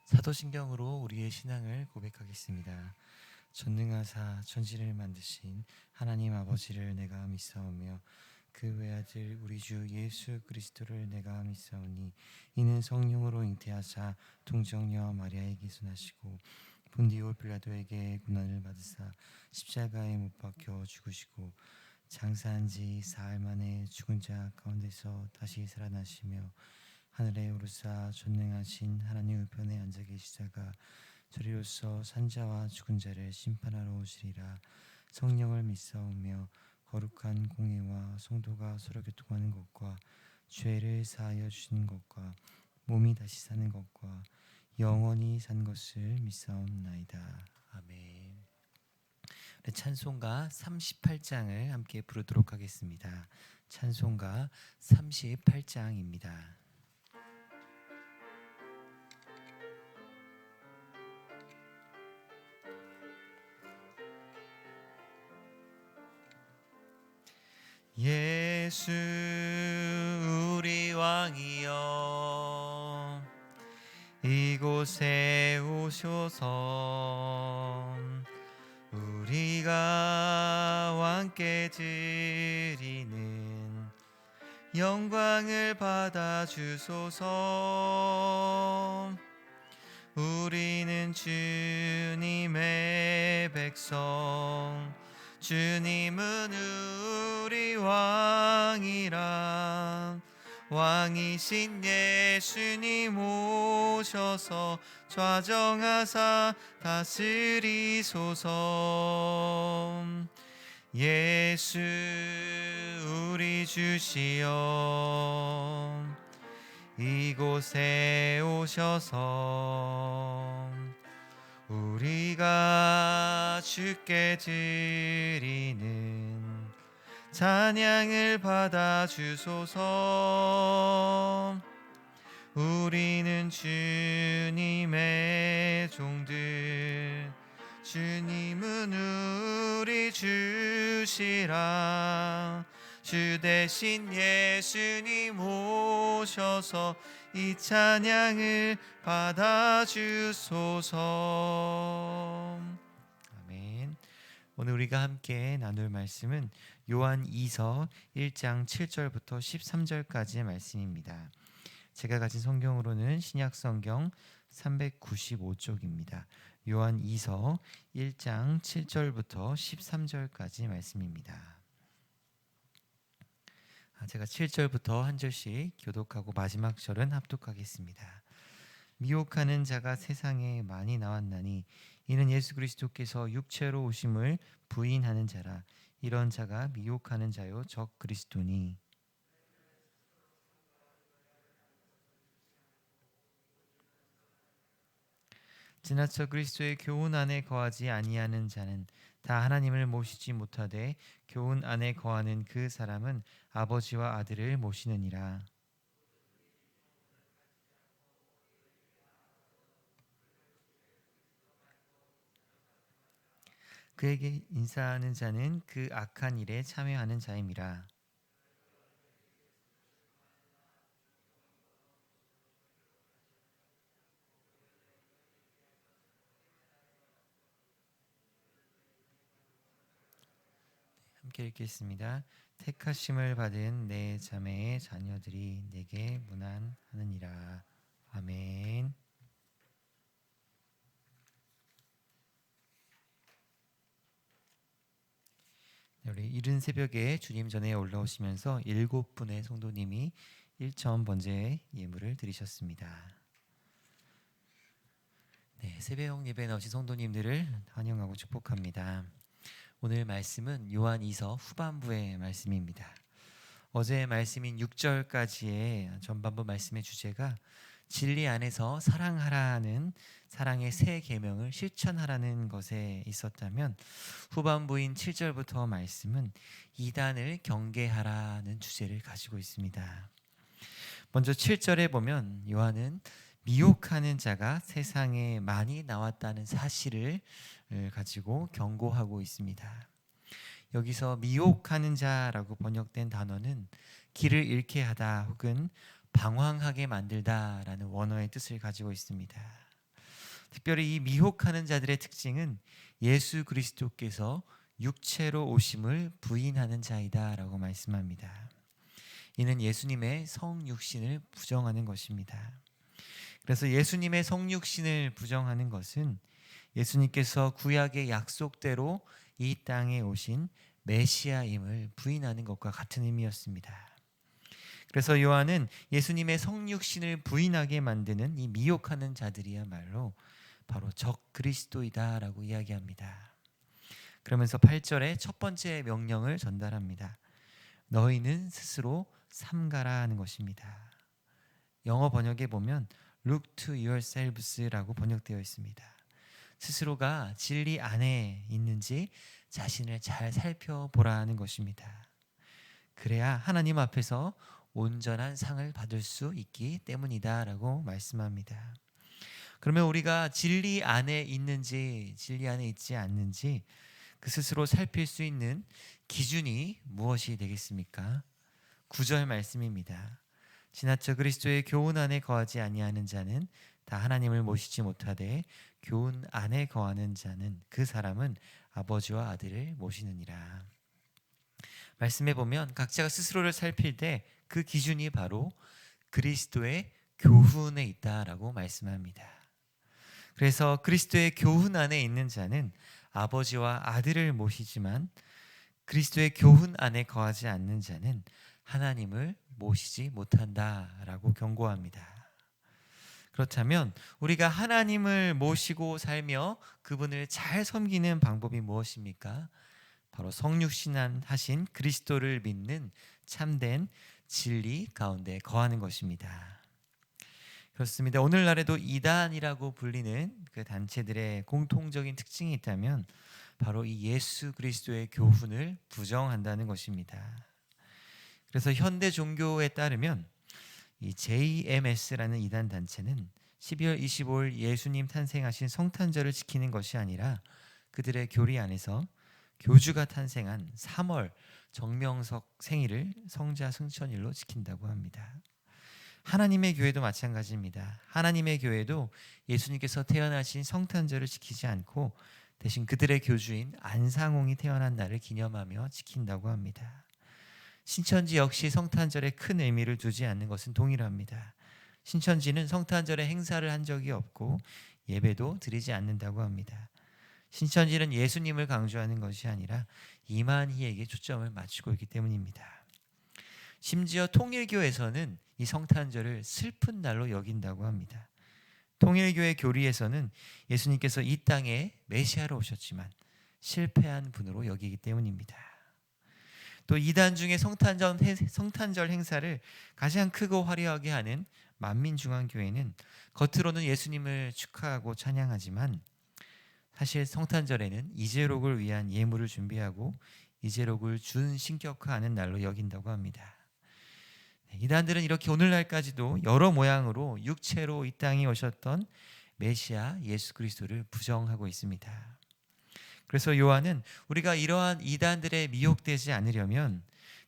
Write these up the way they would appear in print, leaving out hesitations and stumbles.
사도신경으로 우리의 신앙을 고백하겠습니다. 전능하사 천지를 만드신 하나님 아버지를 내가 믿사오며 그 외아들 우리 주 예수 그리스도를 내가 믿사오니 이는 성령으로 잉태하사 동정녀 마리아에게 순하시고 본디오 빌라도에게 고난을 받으사 십자가에 못 박혀 죽으시고 장사한 지 사흘 만에 죽은 자 가운데서 다시 살아나시며 하늘에 오르사 전능하신 하나님 우편에 앉아 계시다가 저리로서 산자와 죽은 자를 심판하러 오시리라. 성령을 믿사오며 거룩한 공예와 성도가 서로 교통하는 것과 죄를 사하여 주시는 것과 몸이 다시 사는 것과 영원히 산 것을 믿사옵나이다. 아멘. 찬송가 38장을 함께 부르도록 하겠습니다. 찬송가 38장입니다. 예수 우리 왕이여 이곳에 오셔서 우리가 왕께 드리는 영광을 받아 주소서. 우리는 주님의 백성, 주님은 우리 왕이라. 왕이신 예수님 오셔서 좌정하사 다스리소서. 예수 우리 주시여 이곳에 오셔서 우리가 주께 드리는 찬양을 받아 주소서. 우리는 주님의 종들, 주님은 우리 주시라. 주 대신 예수님 오셔서 이 찬양을 받아 주소서. 아멘. 오늘 우리가 함께 나눌 말씀은 요한 2서 1장 7절부터 13절까지의 말씀입니다. 제가 가진 성경으로는 신약 성경 395쪽입니다. 요한 2서 1장 7절부터 13절까지 말씀입니다. 제가 7절부터 한 절씩 교독하고 마지막 절은 합독하겠습니다. 미혹하는 자가 세상에 많이 나왔나니 이는 예수 그리스도께서 육체로 오심을 부인하는 자라. 이런 자가 미혹하는 자요 적 그리스도니. 지나쳐 그리스도의 교훈 안에 거하지 아니하는 자는 다 하나님을 모시지 못하되 교훈 안에 거하는 그 사람은 아버지와 아들을 모시느니라. 그에게 인사하는 자는 그 악한 일에 참여하는 자임이라. 함께 읽겠습니다. 택하심을 받은 내 자매의 자녀들이 내게 문안하느니라. 아멘. 우리 이른 새벽에 주님 전에 올라오시면서 7분의 성도님이 1천 번째 예물을 드리셨습니다. 네, 새벽 예배 나오신 성도님들을 환영하고 축복합니다. 오늘 말씀은 요한 2서 후반부의 말씀입니다. 어제의 말씀인 6절까지의 전반부 말씀의 주제가 진리 안에서 사랑하라는 사랑의 새 계명을 실천하라는 것에 있었다면, 후반부인 7절부터 말씀은 이단을 경계하라는 주제를 가지고 있습니다. 먼저 7절에 보면 요한은 미혹하는 자가 세상에 많이 나왔다는 사실을 가지고 경고하고 있습니다. 여기서 미혹하는 자라고 번역된 단어는 길을 잃게 하다 혹은 방황하게 만들다라는 원어의 뜻을 가지고 있습니다. 특별히 이 미혹하는 자들의 특징은 예수 그리스도께서 육체로 오심을 부인하는 자이다라고 말씀합니다. 이는 예수님의 성육신을 부정하는 것입니다. 그래서 예수님의 성육신을 부정하는 것은 예수님께서 구약의 약속대로 이 땅에 오신 메시아임을 부인하는 것과 같은 의미였습니다. 그래서 요한은 예수님의 성육신을 부인하게 만드는 이 미혹하는 자들이야말로 바로 적 그리스도이다라고 이야기합니다. 그러면서 8절에 첫 번째 명령을 전달합니다. 너희는 스스로 삼가라 하는 것입니다. 영어 번역에 보면 Look to yourselves라고 번역되어 있습니다. 스스로가 진리 안에 있는지 자신을 잘 살펴보라 하는 것입니다. 그래야 하나님 앞에서 온전한 상을 받을 수 있기 때문이다 라고 말씀합니다. 그러면 우리가 진리 안에 있는지 진리 안에 있지 않는지 그 스스로 살필 수 있는 기준이 무엇이 되겠습니까? 9절 말씀입니다. 지나쳐 그리스도의 교훈 안에 거하지 아니하는 자는 다 하나님을 모시지 못하되 교훈 안에 거하는 자는 그 사람은 아버지와 아들을 모시느니라. 말씀해 보면 각자가 스스로를 살필 때 그 기준이 바로 그리스도의 교훈에 있다라고 말씀합니다. 그래서 그리스도의 교훈 안에 있는 자는 아버지와 아들을 모시지만 그리스도의 교훈 안에 거하지 않는 자는 하나님을 모시지 못한다라고 경고합니다. 그렇다면 우리가 하나님을 모시고 살며 그분을 잘 섬기는 방법이 무엇입니까? 바로 성육신하신 그리스도를 믿는 참된 진리 가운데 거하는 것입니다. 그렇습니다. 오늘날에도 이단이라고 불리는 그 단체들의 공통적인 특징이 있다면 바로 이 예수 그리스도의 교훈을 부정한다는 것입니다. 그래서 현대 종교에 따르면 이 JMS라는 이단 단체는 12월 25일 예수님 탄생하신 성탄절을 지키는 것이 아니라 그들의 교리 안에서 교주가 탄생한 3월 정명석 생일을 성자 승천일로 지킨다고 합니다. 하나님의 교회도 마찬가지입니다. 하나님의 교회도 예수님께서 태어나신 성탄절을 지키지 않고 대신 그들의 교주인 안상홍이 태어난 날을 기념하며 지킨다고 합니다. 신천지 역시 성탄절에 큰 의미를 두지 않는 것은 동일합니다. 신천지는 성탄절에 행사를 한 적이 없고 예배도 드리지 않는다고 합니다. 신천지는 예수님을 강조하는 것이 아니라 이만희에게 초점을 맞추고 있기 때문입니다. 심지어 통일교에서는 이 성탄절을 슬픈 날로 여긴다고 합니다. 통일교의 교리에서는 예수님께서 이 땅에 메시아로 오셨지만 실패한 분으로 여기기 때문입니다. 또 이단 중에 성탄절 행사를 가장 크고 화려하게 하는 만민중앙교회는 겉으로는 예수님을 축하하고 찬양하지만 사실 성탄절에는 이재록을 위한 예물을 준비하고 이재록을 준신격화하는 날로 여긴다고 합니다. 이단들은 이렇게 오늘날까지도 여러 모양으로 육체로 이 땅에 오셨던 메시아 예수 그리스도를 부정하고 있습니다. 그래서 요한은 우리가 이러한 이단들에 미혹되지 않으려면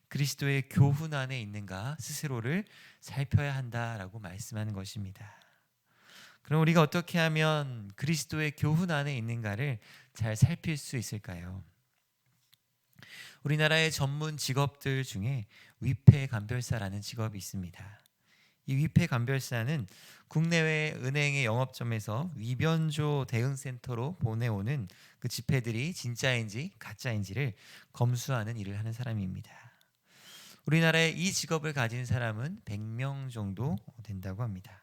그리스도의 교훈 안에 있는가 스스로를 살펴야 한다라고 말씀하는 것입니다. 그럼 우리가 어떻게 하면 그리스도의 교훈 안에 있는가를 잘 살필 수 있을까요? 우리나라의 전문 직업들 중에 위폐감별사라는 직업이 있습니다. 이 위폐감별사는 국내외 은행의 영업점에서 위변조 대응센터로 보내오는 그 지폐들이 진짜인지 가짜인지를 검수하는 일을 하는 사람입니다. 우리나라에 이 직업을 가진 사람은 100명 정도 된다고 합니다.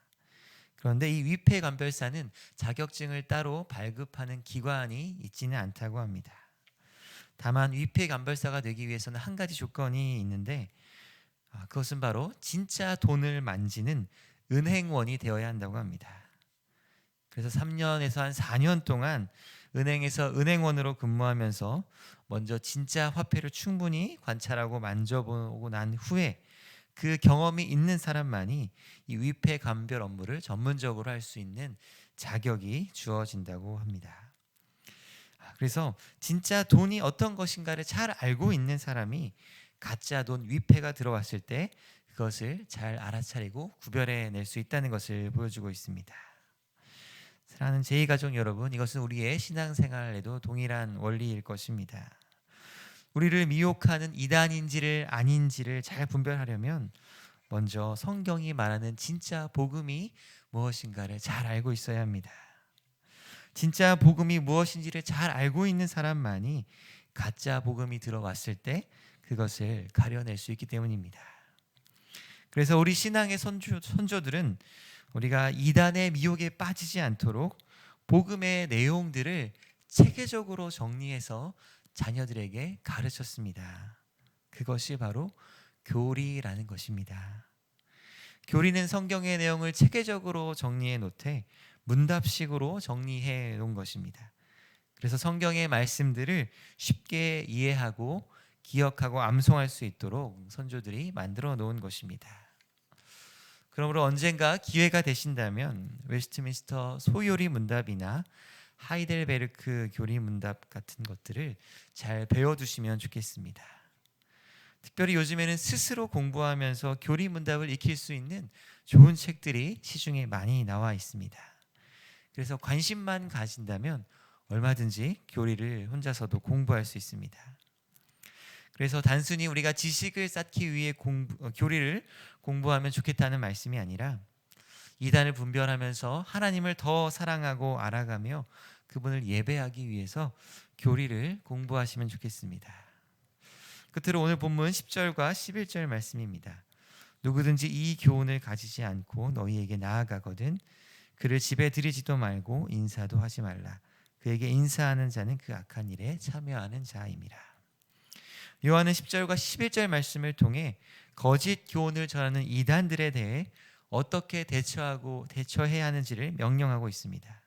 그런데 이 위폐감별사는 자격증을 따로 발급하는 기관이 있지는 않다고 합니다. 다만 위폐감별사가 되기 위해서는 한 가지 조건이 있는데 그것은 바로 진짜 돈을 만지는 은행원이 되어야 한다고 합니다. 그래서 3년에서 한 4년 동안 은행에서 은행원으로 근무하면서 먼저 진짜 화폐를 충분히 관찰하고 만져보고 난 후에 그 경험이 있는 사람만이 이 위폐 감별 업무를 전문적으로 할 수 있는 자격이 주어진다고 합니다. 그래서 진짜 돈이 어떤 것인가를 잘 알고 있는 사람이 가짜 돈 위폐가 들어왔을 때 그것을 잘 알아차리고 구별해낼 수 있다는 것을 보여주고 있습니다. 사랑하는 제2가족 여러분, 이것은 우리의 신앙생활에도 동일한 원리일 것입니다. 우리를 미혹하는 이단인지를 아닌지를 잘 분별하려면 먼저 성경이 말하는 진짜 복음이 무엇인가를 잘 알고 있어야 합니다. 진짜 복음이 무엇인지를 잘 알고 있는 사람만이 가짜 복음이 들어왔을 때 그것을 가려낼 수 있기 때문입니다. 그래서 우리 신앙의 선조들은 우리가 이단의 미혹에 빠지지 않도록 복음의 내용들을 체계적으로 정리해서 자녀들에게 가르쳤습니다. 그것이 바로 교리라는 것입니다. 교리는 성경의 내용을 체계적으로 정리해 놓되 문답식으로 정리해 놓은 것입니다. 그래서 성경의 말씀들을 쉽게 이해하고 기억하고 암송할 수 있도록 선조들이 만들어 놓은 것입니다. 그러므로 언젠가 기회가 되신다면 웨스트민스터 소요리 문답이나 하이델베르크 교리 문답 같은 것들을 잘 배워두시면 좋겠습니다. 특별히 요즘에는 스스로 공부하면서 교리 문답을 익힐 수 있는 좋은 책들이 시중에 많이 나와 있습니다. 그래서 관심만 가진다면 얼마든지 교리를 혼자서도 공부할 수 있습니다. 그래서 단순히 우리가 지식을 쌓기 위해 교리를 공부하면 좋겠다는 말씀이 아니라 이단을 분별하면서 하나님을 더 사랑하고 알아가며 그분을 예배하기 위해서 교리를 공부하시면 좋겠습니다. 끝으로 오늘 본문 10절과 11절 말씀입니다. 누구든지 이 교훈을 가지지 않고 너희에게 나아가거든 그를 집에 들이지도 말고 인사도 하지 말라. 그에게 인사하는 자는 그 악한 일에 참여하는 자임이라. 요한은 10절과 11절 말씀을 통해 거짓 교훈을 전하는 이단들에 대해 어떻게 대처해야 하는지를 명령하고 있습니다.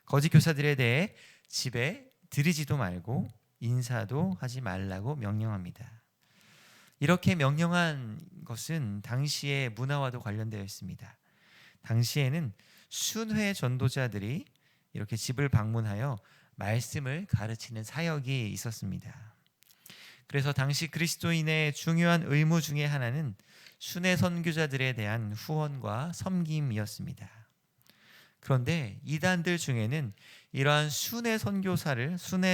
거짓 교사들에 대해 집에 들이지도 말고 인사도 하지 말라고 명령합니다. 이렇게 명령한 것은 당시의 문화와도 관련되어 있습니다. 당시에는 순회 전도자들이 이렇게 집을 방문하여 말씀을 가르치는 사역이 있었습니다. 그래서 당시 그리스도인의 중요한 의무 중에 하나는 순회 선교자들에 대한 후원과 섬김이었습니다. 그런데 이단들 중에는 이러한 순회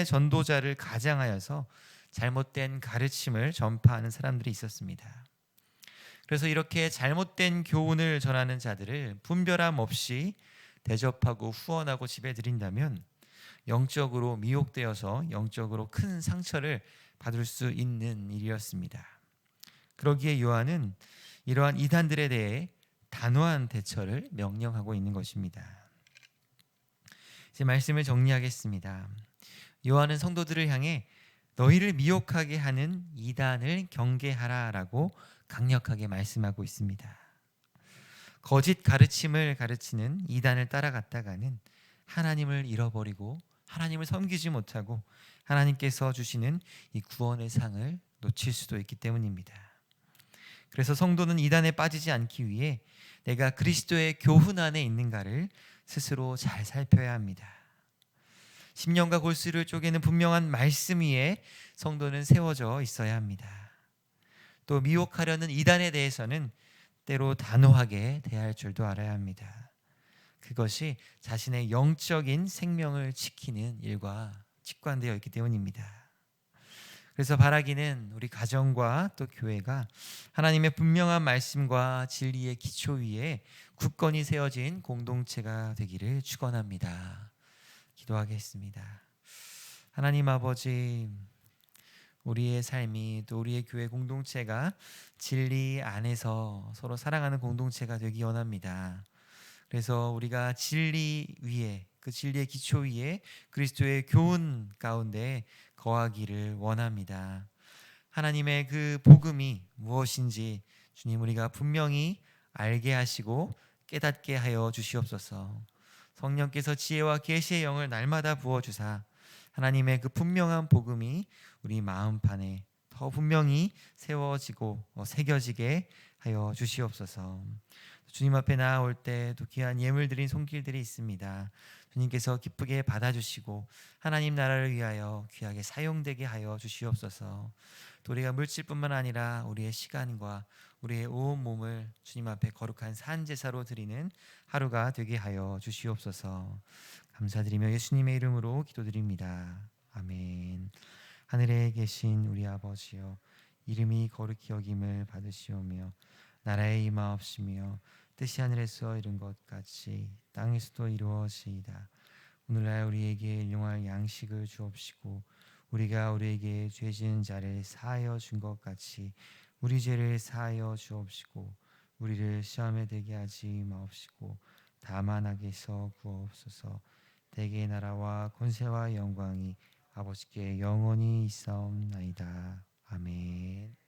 전도자를 가장하여서 잘못된 가르침을 전파하는 사람들이 있었습니다. 그래서 이렇게 잘못된 교훈을 전하는 자들을 분별함 없이 대접하고 후원하고 집에 들인다면 영적으로 미혹되어서 영적으로 큰 상처를 받을 수 있는 일이었습니다. 그러기에 요한은 이러한 이단들에 대해 단호한 대처를 명령하고 있는 것입니다. 이제 말씀을 정리하겠습니다. 요한은 성도들을 향해 너희를 미혹하게 하는 이단을 경계하라라고 강력하게 말씀하고 있습니다. 거짓 가르침을 가르치는 이단을 따라갔다가는 하나님을 잃어버리고 하나님을 섬기지 못하고 하나님께서 주시는 이 구원의 상을 놓칠 수도 있기 때문입니다. 그래서 성도는 이단에 빠지지 않기 위해 내가 그리스도의 교훈 안에 있는가를 스스로 잘 살펴야 합니다. 심령과 골수를 쪼개는 분명한 말씀 위에 성도는 세워져 있어야 합니다. 또 미혹하려는 이단에 대해서는 때로 단호하게 대할 줄도 알아야 합니다. 그것이 자신의 영적인 생명을 지키는 일과 직관되어 있기 때문입니다. 그래서 바라기는 우리 가정과 또 교회가 하나님의 분명한 말씀과 진리의 기초 위에 굳건히 세워진 공동체가 되기를 축원합니다. 기도하겠습니다. 하나님 아버지, 우리의 삶이 또 우리의 교회 공동체가 진리 안에서 서로 사랑하는 공동체가 되기 원합니다. 그래서 우리가 진리 위에, 그 진리의 기초 위에 그리스도의 교훈 가운데 거하기를 원합니다. 하나님의 그 복음이 무엇인지 주님 우리가 분명히 알게 하시고 깨닫게 하여 주시옵소서. 성령께서 지혜와 계시의 영을 날마다 부어주사 하나님의 그 분명한 복음이 우리 마음판에 더 분명히 세워지고 새겨지게 하여 주시옵소서. 주님 앞에 나아올 때 또 귀한 예물 드린 손길들이 있습니다. 주님께서 기쁘게 받아주시고 하나님 나라를 위하여 귀하게 사용되게 하여 주시옵소서. 또 우리가 물질뿐만 아니라 우리의 시간과 우리의 온 몸을 주님 앞에 거룩한 산 제사로 드리는 하루가 되게 하여 주시옵소서. 감사드리며 예수님의 이름으로 기도드립니다. 아멘. 하늘에 계신 우리 아버지여, 이름이 거룩히 여김을 받으시오며 나라의 임하옵시며 뜻이 하늘에서 이룬 것 같이 땅에서도 이루어지이다. 오늘날 우리에게 일용할 양식을 주옵시고 우리가 우리에게 죄 지은 자를 사하여 준 것 같이 우리 죄를 사하여 주옵시고 우리를 시험에 들게 하지 마옵시고 다만 악에서 구하옵소서. 대개의 나라와 권세와 영광이 아버지께 영원히 있사옵나이다. 아멘.